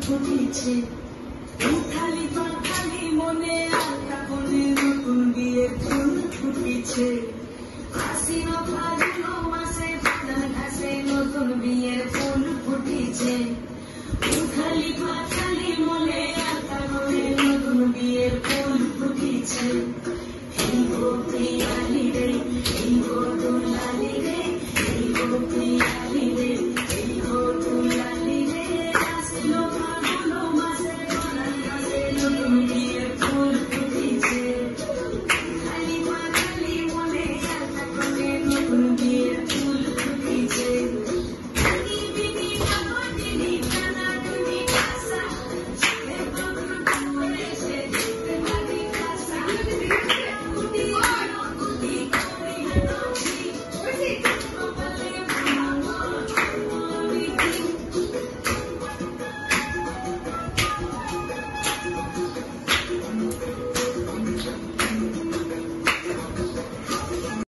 ফুটিছে খালি খালি মনে আলতা বনে নতুন বিয়ের ফুল ফুটিছে আশ্বিন ফাল্গুন মাসে পাতার ঘাসে নতুন বিয়ের ফুল ফুটিছে খালি খালি মনে আলতা বনে নতুন বিয়ের ফুল ফুটিছে এই গো পিয়ালি রে এই গো